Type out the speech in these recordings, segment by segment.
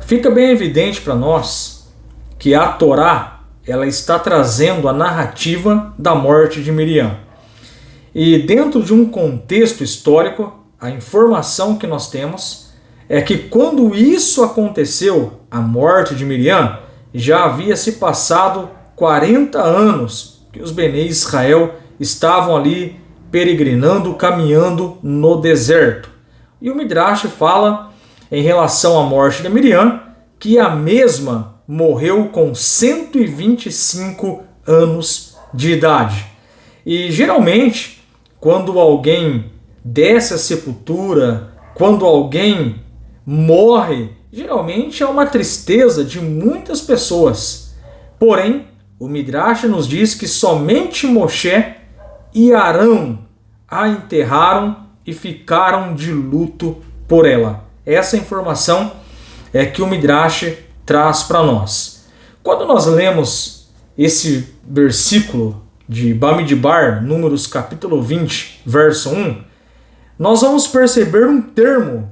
fica bem evidente para nós que a Torá ela está trazendo a narrativa da morte de Miriam. E dentro de um contexto histórico, a informação que nós temos é que quando isso aconteceu, a morte de Miriam, já havia se passado 40 anos que os Benê Israel estavam ali peregrinando, caminhando no deserto. E o Midrash fala, em relação à morte de Miriam, que a mesma morreu com 125 anos de idade. E geralmente, quando alguém desce à sepultura, quando alguém morre, geralmente é uma tristeza de muitas pessoas. Porém, o Midrash nos diz que somente Moshe e Arão a enterraram e ficaram de luto por ela. Essa informação é que o Midrash traz para nós. Quando nós lemos esse versículo de Bamidbar, Números capítulo 20, verso 1, nós vamos perceber um termo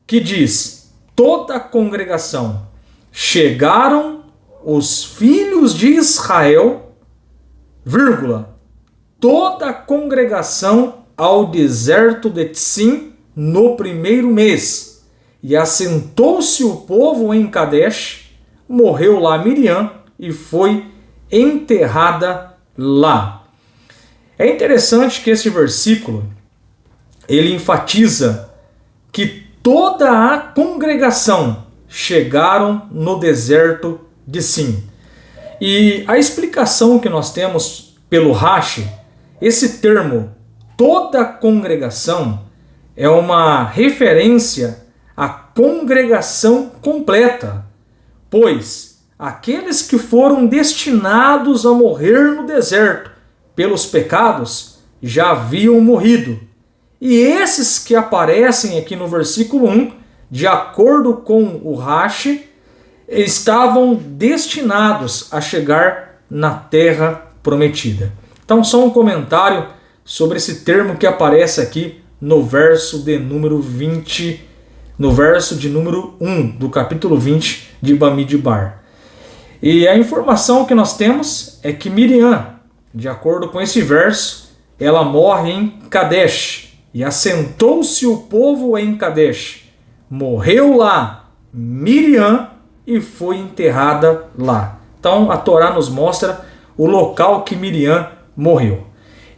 que diz: toda a congregação, chegaram os filhos de Israel, vírgula, toda a congregação ao deserto de Tzim no primeiro mês, e assentou-se o povo em Kadesh, morreu lá Miriam e foi enterrada lá. É interessante que esse versículo ele enfatiza que toda a congregação chegaram no deserto de Sim. E a explicação que nós temos pelo Rashi, esse termo toda a congregação é uma referência à congregação completa, pois aqueles que foram destinados a morrer no deserto pelos pecados já haviam morrido. E esses que aparecem aqui no versículo 1, de acordo com o Rashi, estavam destinados a chegar na terra prometida. Então, só um comentário sobre esse termo que aparece aqui no verso de número 20, no verso de número 1 do capítulo 20 de Bamidbar. E a informação que nós temos é que Miriam, de acordo com esse verso, ela morre em Kadesh, e assentou-se o povo em Kadesh. Morreu lá Miriam e foi enterrada lá. Então a Torá nos mostra o local que Miriam morreu.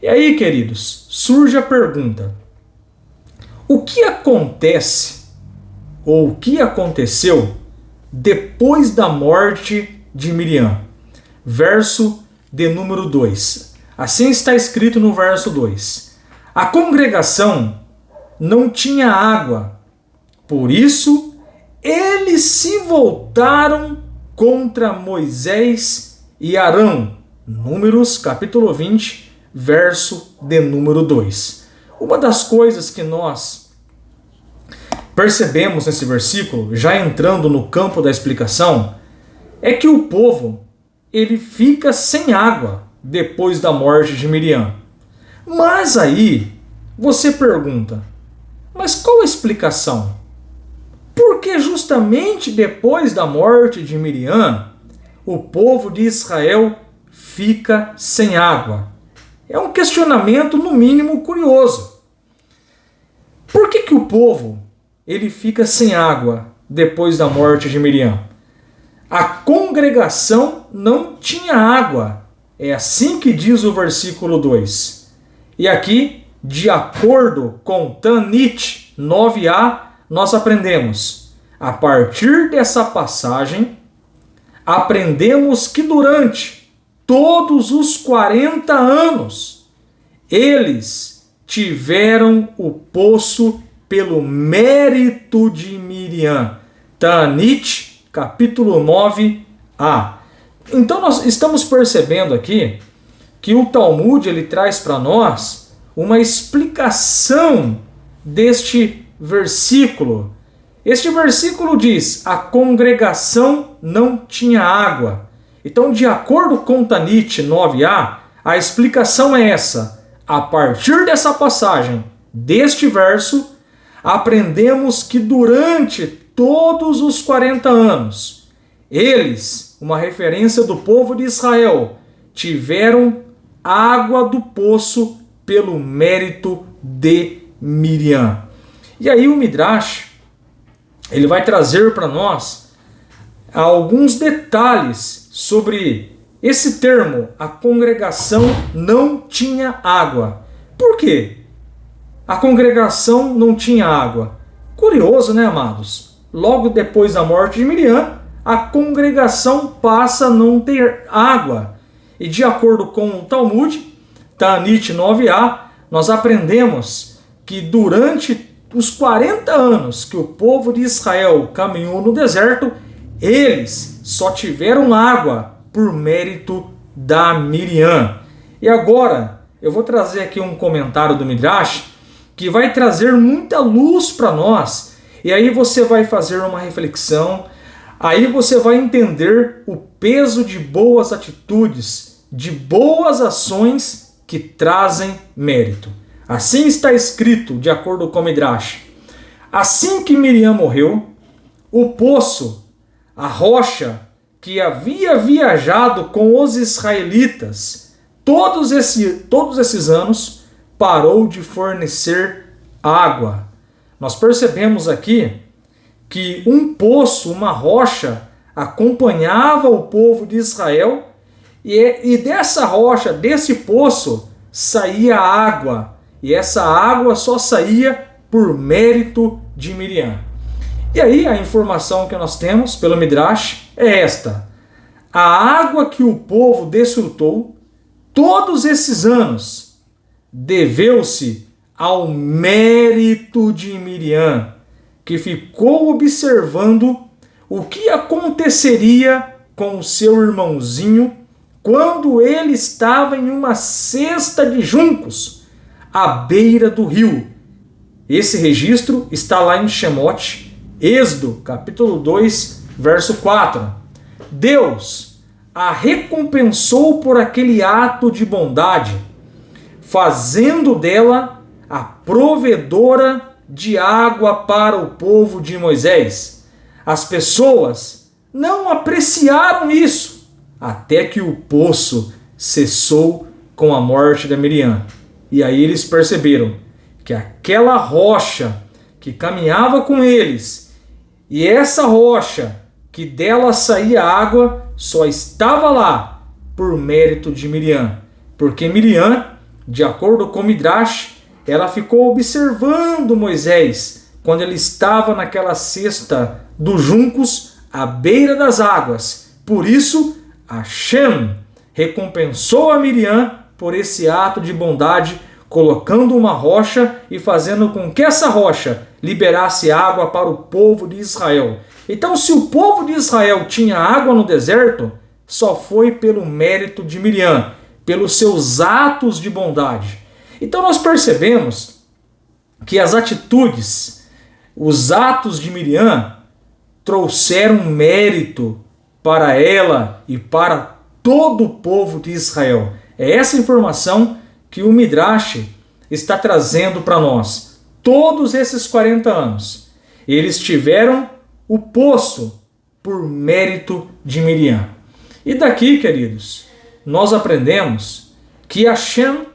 E aí, queridos, surge a pergunta: o que acontece, ou o que aconteceu depois da morte de Miriam? Verso de número 2. Assim está escrito no verso 2. A congregação não tinha água, por isso eles se voltaram contra Moisés e Arão. Números capítulo 20, verso de número 2. Uma das coisas que nós percebemos nesse versículo, já entrando no campo da explicação, é que o povo ele fica sem água depois da morte de Miriam. Mas aí você pergunta, mas qual a explicação? Por que justamente depois da morte de Miriam, o povo de Israel fica sem água? É um questionamento no mínimo curioso. Por que o povo ele fica sem água depois da morte de Miriam? A congregação não tinha água. É assim que diz o versículo 2. E aqui, de acordo com Tanit 9a, nós aprendemos. A partir dessa passagem, aprendemos que durante todos os 40 anos, eles tiveram o poço pelo mérito de Miriam. Tanit, capítulo 9a. Então nós estamos percebendo aqui que o Talmud ele traz para nós uma explicação deste versículo. Este versículo diz: a congregação não tinha água. Então, de acordo com Tanit 9a, a explicação é essa. A partir dessa passagem, deste verso, aprendemos que durante todos os 40 anos, eles, uma referência do povo de Israel, tiveram água do poço pelo mérito de Miriam. E aí o Midrash, ele vai trazer para nós alguns detalhes sobre esse termo, a congregação não tinha água. Por quê? A congregação não tinha água. Curioso, né, amados? Logo depois da morte de Miriam, a congregação passa a não ter água. E de acordo com o Talmud, Ta'anit 9a, nós aprendemos que durante os 40 anos que o povo de Israel caminhou no deserto, eles só tiveram água por mérito da Miriam. E agora, eu vou trazer aqui um comentário do Midrash que vai trazer muita luz para nós. E aí você vai fazer uma reflexão, aí você vai entender o peso de boas atitudes, de boas ações que trazem mérito. Assim está escrito, de acordo com o Midrash. Assim que Miriam morreu, o poço, a rocha que havia viajado com os israelitas todos esses anos, parou de fornecer água. Nós percebemos aqui que um poço, uma rocha, acompanhava o povo de Israel e dessa rocha, desse poço, saía água. E essa água só saía por mérito de Miriam. E aí a informação que nós temos pelo Midrash é esta. A água que o povo desfrutou todos esses anos deveu-se ao mérito de Miriam, que ficou observando o que aconteceria com o seu irmãozinho quando ele estava em uma cesta de juncos à beira do rio. Esse registro está lá em Shemot, Êxodo, capítulo 2, verso 4. Deus a recompensou por aquele ato de bondade, fazendo dela a provedora de água para o povo de Moisés. As pessoas não apreciaram isso, até que o poço cessou com a morte da Miriam. E aí eles perceberam que aquela rocha que caminhava com eles, e essa rocha que dela saía água, só estava lá por mérito de Miriam. Porque Miriam, de acordo com Midrash, ela ficou observando Moisés quando ele estava naquela cesta dos juncos à beira das águas. Por isso, Hashem recompensou a Miriam por esse ato de bondade, colocando uma rocha e fazendo com que essa rocha liberasse água para o povo de Israel. Então, se o povo de Israel tinha água no deserto, só foi pelo mérito de Miriam, pelos seus atos de bondade. Então nós percebemos que as atitudes, os atos de Miriam trouxeram mérito para ela e para todo o povo de Israel. É essa informação que o Midrash está trazendo para nós. Todos esses 40 anos, eles tiveram o poço por mérito de Miriam. E daqui, queridos, nós aprendemos que Hashem,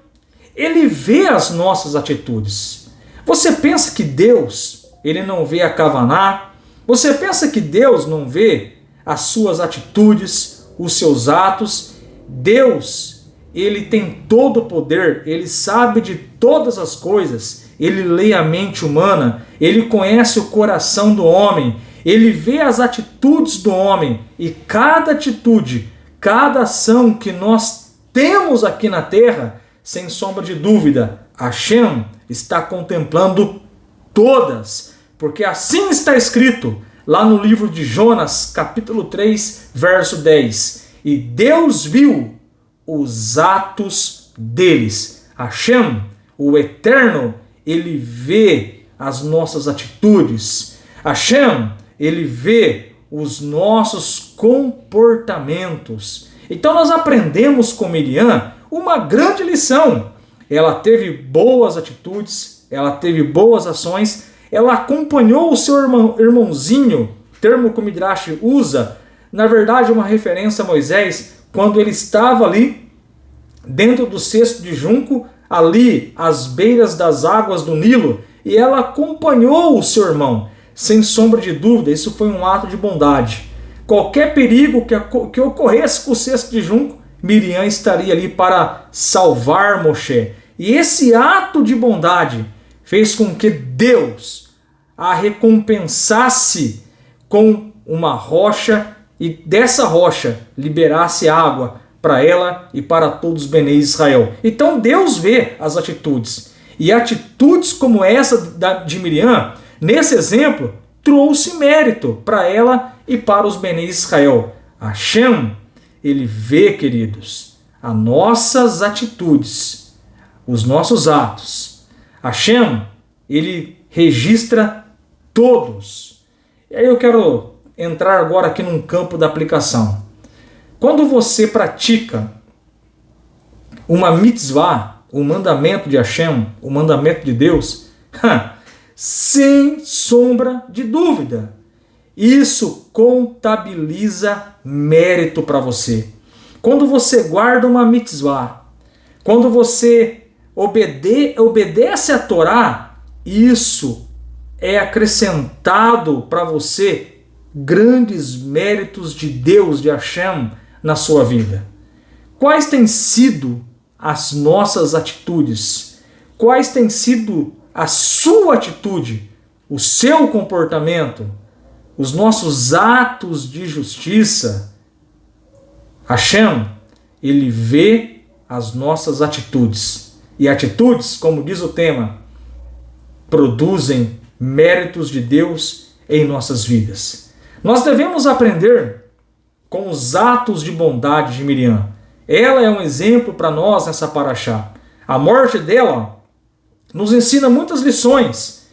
ele vê as nossas atitudes. Você pensa que Deus, ele não vê a Kavaná? Você pensa que Deus não vê as suas atitudes, os seus atos? Deus, ele tem todo o poder, ele sabe de todas as coisas, ele lê a mente humana, ele conhece o coração do homem, ele vê as atitudes do homem e cada atitude, cada ação que nós temos aqui na terra, sem sombra de dúvida, Hashem está contemplando todas, porque assim está escrito lá no livro de Jonas, capítulo 3, verso 10. E Deus viu os atos deles. Hashem, o Eterno, ele vê as nossas atitudes. Hashem, ele vê os nossos comportamentos. Então nós aprendemos com Miriam uma grande lição. Ela teve boas atitudes, ela teve boas ações, ela acompanhou o seu irmãozinho, termo que o Midrash usa, na verdade uma referência a Moisés, quando ele estava ali dentro do cesto de junco, ali às beiras das águas do Nilo, e ela acompanhou o seu irmão, sem sombra de dúvida, isso foi um ato de bondade. Qualquer perigo que ocorresse com o cesto de junco, Miriam estaria ali para salvar Moshe. E esse ato de bondade fez com que Deus a recompensasse com uma rocha e dessa rocha liberasse água para ela e para todos os Benei Israel. Então Deus vê as atitudes. E atitudes como essa de Miriam, nesse exemplo, trouxe mérito para ela e para os Benei Israel. Hashem, ele vê, queridos, as nossas atitudes, os nossos atos. Hashem, ele registra todos. E aí eu quero entrar agora aqui num campo da aplicação. Quando você pratica uma mitzvah, o mandamento de Hashem, o mandamento de Deus, sem sombra de dúvida, isso contabiliza mérito para você. Quando você guarda uma mitzvah, quando você obedece a Torá, isso é acrescentado para você grandes méritos de Deus, de Hashem, na sua vida. Quais têm sido as nossas atitudes? Quais têm sido a sua atitude, o seu comportamento, os nossos atos de justiça? Hashem, ele vê as nossas atitudes. E atitudes, como diz o tema, produzem méritos de Deus em nossas vidas. Nós devemos aprender com os atos de bondade de Miriam. Ela é um exemplo para nós nessa paraxá. A morte dela nos ensina muitas lições.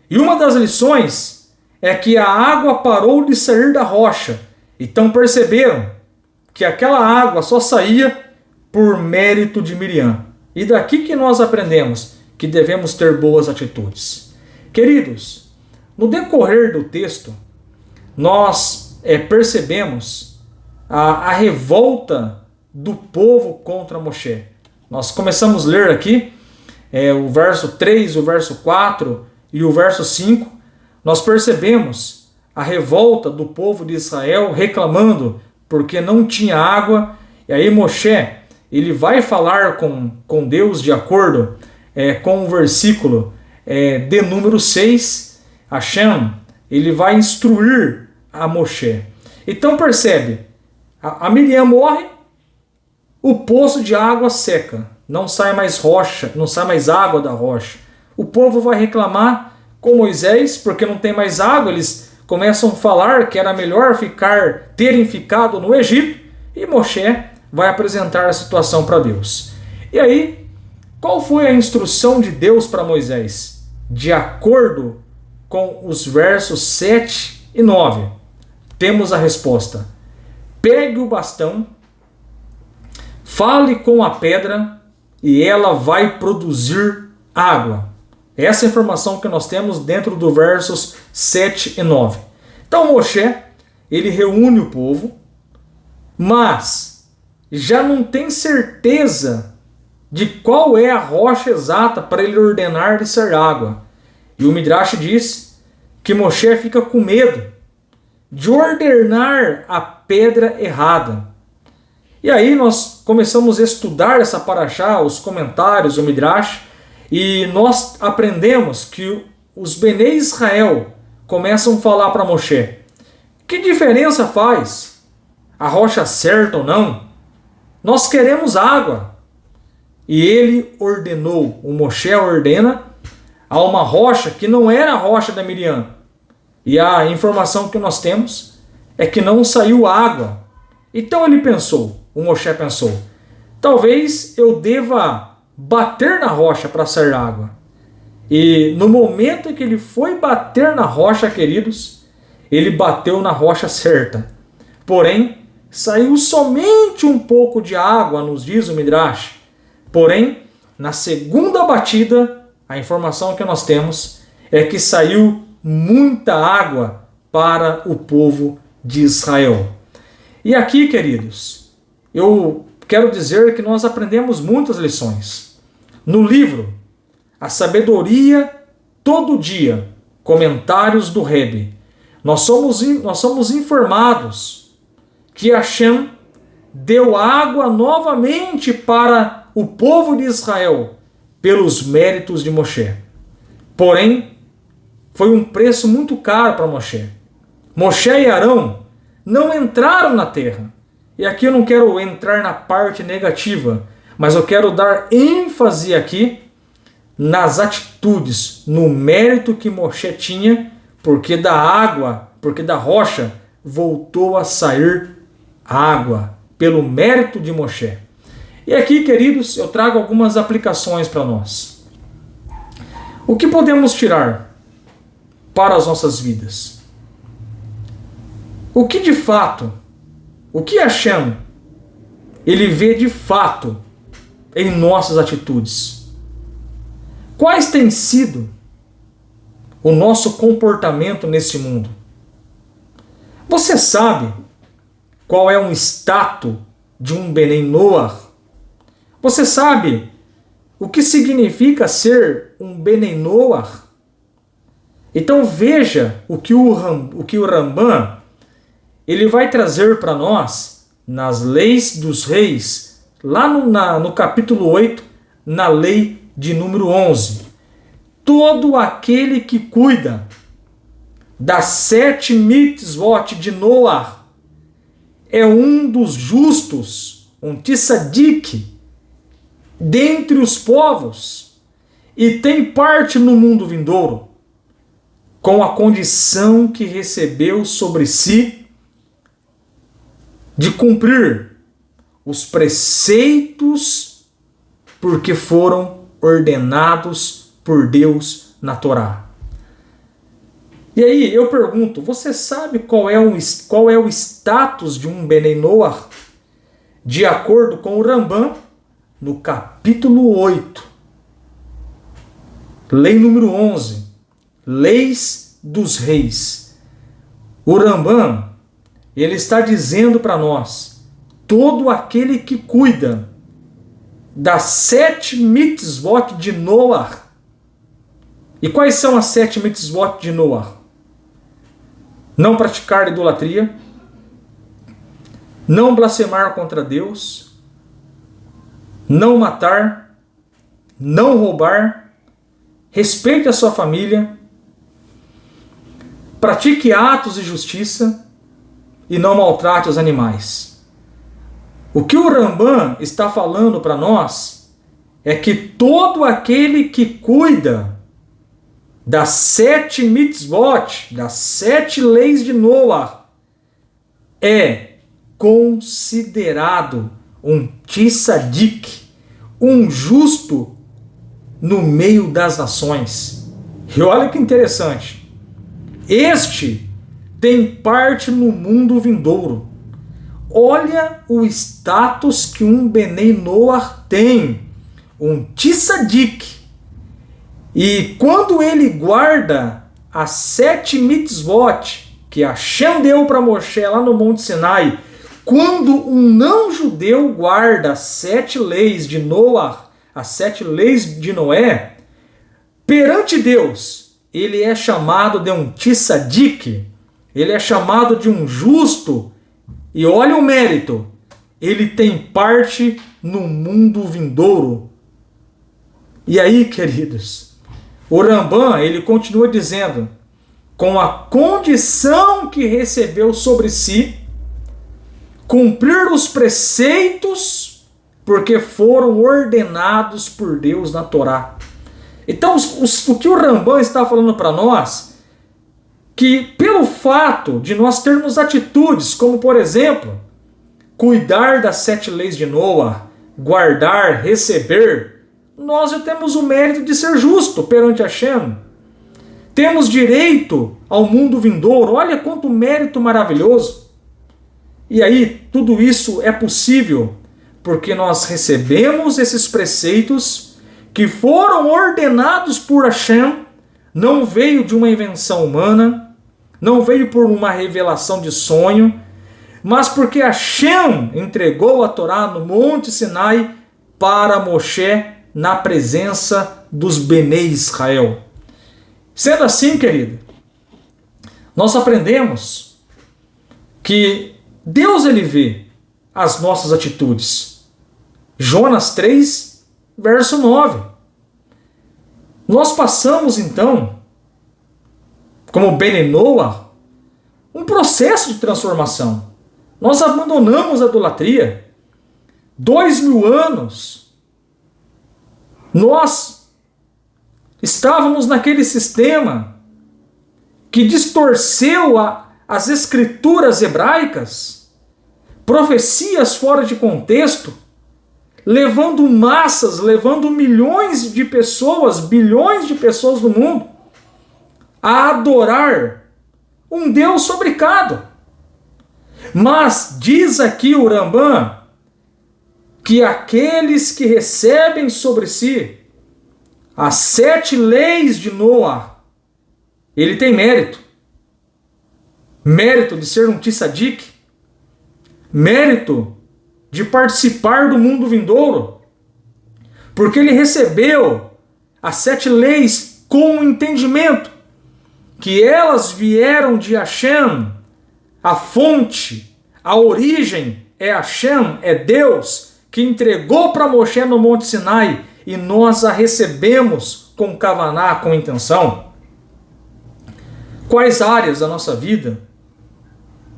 E uma das lições é que a água parou de sair da rocha. Então perceberam que aquela água só saía por mérito de Miriam. E daqui que nós aprendemos que devemos ter boas atitudes. Queridos, no decorrer do texto, nós percebemos a revolta do povo contra Moshe. Nós começamos a ler aqui o verso 3, o verso 4 e o verso 5. Nós percebemos a revolta do povo de Israel reclamando porque não tinha água. E aí Moshe, ele vai falar com Deus de acordo com o versículo de número 6. Hashem, ele vai instruir a Moshe. Então percebe, a Miriam morre, o poço de água seca, não sai mais rocha, não sai mais água da rocha. O povo vai reclamar com Moisés porque não tem mais água. Eles começam a falar que era melhor terem ficado no Egito, e Moshe vai apresentar a situação para Deus. E aí, qual foi a instrução de Deus para Moisés? De acordo com os versos 7 e 9, temos a resposta. Pegue o bastão, fale com a pedra e ela vai produzir água. Essa é a informação que nós temos dentro dos versos 7 e 9. Então Moshe, ele reúne o povo, mas já não tem certeza de qual é a rocha exata para ele ordenar de ser água. E o Midrash diz que Moshe fica com medo de ordenar a pedra errada. E aí nós começamos a estudar essa paraxá, os comentários, o Midrash, e nós aprendemos que os Benei Israel começam a falar para Moshe: que diferença faz a rocha certa ou não? Nós queremos água. E ele ordenou, o Moshe ordena, a uma rocha que não era a rocha da Miriam. E a informação que nós temos é que não saiu água. Então ele pensou, o Moshe pensou, talvez eu deva bater na rocha para sair água. E no momento em que ele foi bater na rocha, queridos, ele bateu na rocha certa. Porém, saiu somente um pouco de água, nos diz o Midrash. Porém, na segunda batida, a informação que nós temos é que saiu muita água para o povo de Israel. E aqui, queridos, eu quero dizer que nós aprendemos muitas lições. No livro A Sabedoria Todo Dia, Comentários do Rebbe, nós somos informados que Hashem deu água novamente para o povo de Israel pelos méritos de Moshe. Porém, foi um preço muito caro para Moshe. Moshe e Arão não entraram na terra. E aqui eu não quero entrar na parte negativa, mas eu quero dar ênfase aqui nas atitudes, no mérito que Moshe tinha, porque da água, porque da rocha voltou a sair água, pelo mérito de Moshe. E aqui, queridos, eu trago algumas aplicações para nós. O que podemos tirar para as nossas vidas? O que de fato, o que Hashem, ele vê de fato em nossas atitudes? Quais têm sido o nosso comportamento nesse mundo? Você sabe qual é um status de um Benei Noach? Você sabe o que significa ser um Benei Noach? Então veja o que o Rambam ele vai trazer para nós nas leis dos reis, lá no capítulo 8, na lei de número 11. Todo aquele que cuida das 7 mitzvot de Noach é um dos justos, um tzadik, dentre os povos, e tem parte no mundo vindouro, com a condição que recebeu sobre si de cumprir os preceitos porque foram ordenados por Deus na Torá. E aí eu pergunto, você sabe qual é o status de um Benei Noach? De acordo com o Rambam, no capítulo 8, lei número 11, leis dos reis. O Rambam, ele está dizendo para nós, todo aquele que cuida das 7 mitzvot de Noach. E quais são as 7 mitzvot de Noach? Não praticar idolatria, não blasfemar contra Deus, não matar, não roubar, respeite a sua família, pratique atos de justiça e não maltrate os animais. O que o Rambam está falando para nós é que todo aquele que cuida das 7 mitzvot, das 7 leis de Noach, é considerado um tzadik, um justo no meio das nações. E olha que interessante, este tem parte no mundo vindouro. Olha o status que um Benei Noach tem, um tzadik. E quando ele guarda as 7 mitzvot que Hashem deu para Moshe lá no Monte Sinai, quando um não-judeu guarda as 7 leis de Noach, as 7 leis de Noé, perante Deus, ele é chamado de um tzadik, ele é chamado de um justo, e olha o mérito, ele tem parte no mundo vindouro. E aí, queridos, o Rambam, ele continua dizendo, com a condição que recebeu sobre si, cumprir os preceitos, porque foram ordenados por Deus na Torá. Então, o que o Rambam está falando para nós, que pelo fato de nós termos atitudes, como por exemplo, cuidar das 7 leis de Noach, guardar, receber, nós já temos o mérito de ser justo perante Hashem. Temos direito ao mundo vindouro. Olha quanto mérito maravilhoso. E aí, tudo isso é possível porque nós recebemos esses preceitos que foram ordenados por Hashem não veio de uma invenção humana, não veio por uma revelação de sonho, mas porque Hashem entregou a Torá no Monte Sinai para Moshe na presença dos Benei Israel. Sendo assim, querido, nós aprendemos que Deus ele vê as nossas atitudes. Jonas 3, verso 9. Nós passamos então, como Ben Noah, um processo de transformação. Nós abandonamos a idolatria. 2000 anos, nós estávamos naquele sistema que distorceu as escrituras hebraicas, profecias fora de contexto, levando massas, levando milhões de pessoas, bilhões de pessoas no mundo, a adorar um Deus sobricado. Mas diz aqui o Rambam que aqueles que recebem sobre si as 7 leis de Noah, ele tem mérito. Mérito de ser um tzadik, mérito de participar do mundo vindouro, porque ele recebeu as 7 leis com o entendimento que elas vieram de Hashem, a fonte, a origem é Hashem, é Deus, que entregou para Moshe no Monte Sinai, e nós a recebemos com kavaná, com intenção. Quais áreas da nossa vida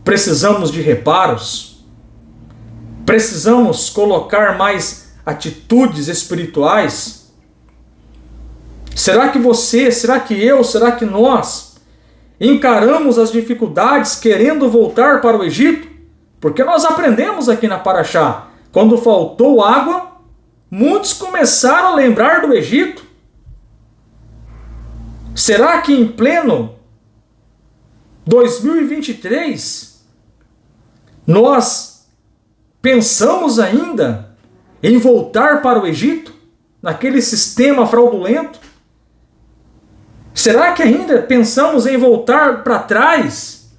precisamos de reparos? Precisamos colocar mais atitudes espirituais? Será que você, será que eu, será que nós encaramos as dificuldades querendo voltar para o Egito? Porque nós aprendemos aqui na Paraxá, quando faltou água, muitos começaram a lembrar do Egito. Será que em pleno 2023 nós pensamos ainda em voltar para o Egito, naquele sistema fraudulento? Será que ainda pensamos em voltar para trás,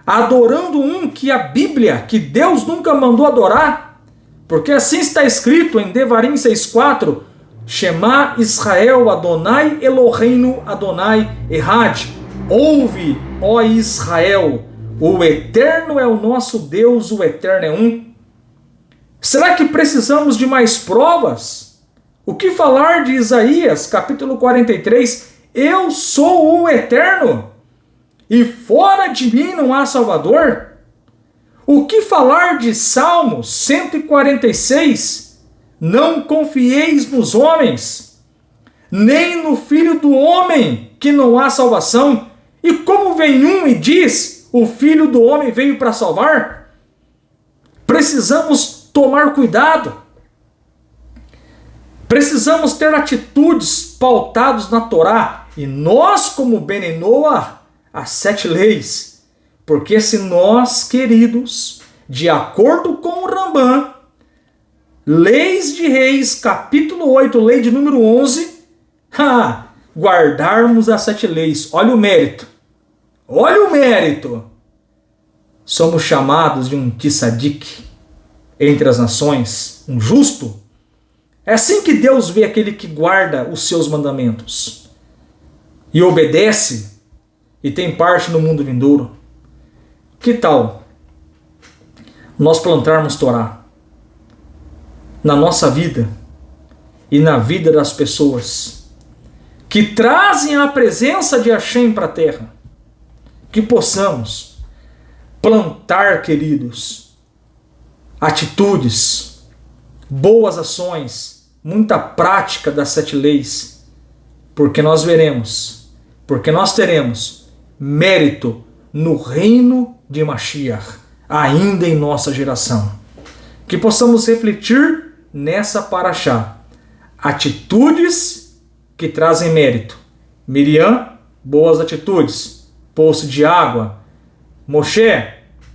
adorando um que a Bíblia, que Deus nunca mandou adorar? Porque assim está escrito em Devarim 6,4: Shema Israel Adonai Eloheinu Adonai Errad. Ouve, ó Israel, o Eterno é o nosso Deus, o Eterno é um. Será que precisamos de mais provas? O que falar de Isaías, capítulo 43? Eu sou o Eterno, e fora de mim não há Salvador. O que falar de Salmos 146? Não confieis nos homens, nem no Filho do Homem, que não há salvação. E como vem um e diz, o Filho do Homem veio para salvar? Precisamos tomar cuidado. Precisamos ter atitudes pautadas na Torá. E nós, como Ben Noah, as 7 leis. Porque se nós, queridos, de acordo com o Rambam, Leis de Reis, capítulo 8, lei de número 11, guardarmos as 7 leis. Olha o mérito. Olha o mérito. Somos chamados de um tzadik entre as nações, um justo. É assim que Deus vê aquele que guarda os seus mandamentos e obedece e tem parte no mundo vindouro. Que tal nós plantarmos Torá na nossa vida e na vida das pessoas que trazem a presença de Hashem para a terra? Que possamos plantar, queridos, atitudes, boas ações, muita prática das 7 leis, porque nós veremos, porque nós teremos mérito no reino de Mashiach, ainda em nossa geração. Que possamos refletir nessa paraxá. Atitudes que trazem mérito. Miriam, boas atitudes. Poço de água. Moshe,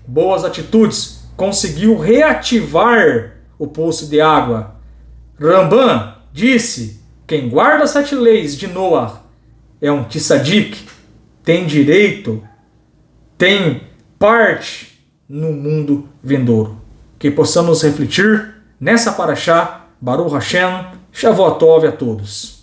boas atitudes. Conseguiu reativar o poço de água. Rambam disse: quem guarda as 7 leis de Noah é um tzadik, tem direito, tem parte no mundo vindouro. Que possamos refletir nessa paraxá, Baruch Hashem, Shavuot Tov a todos.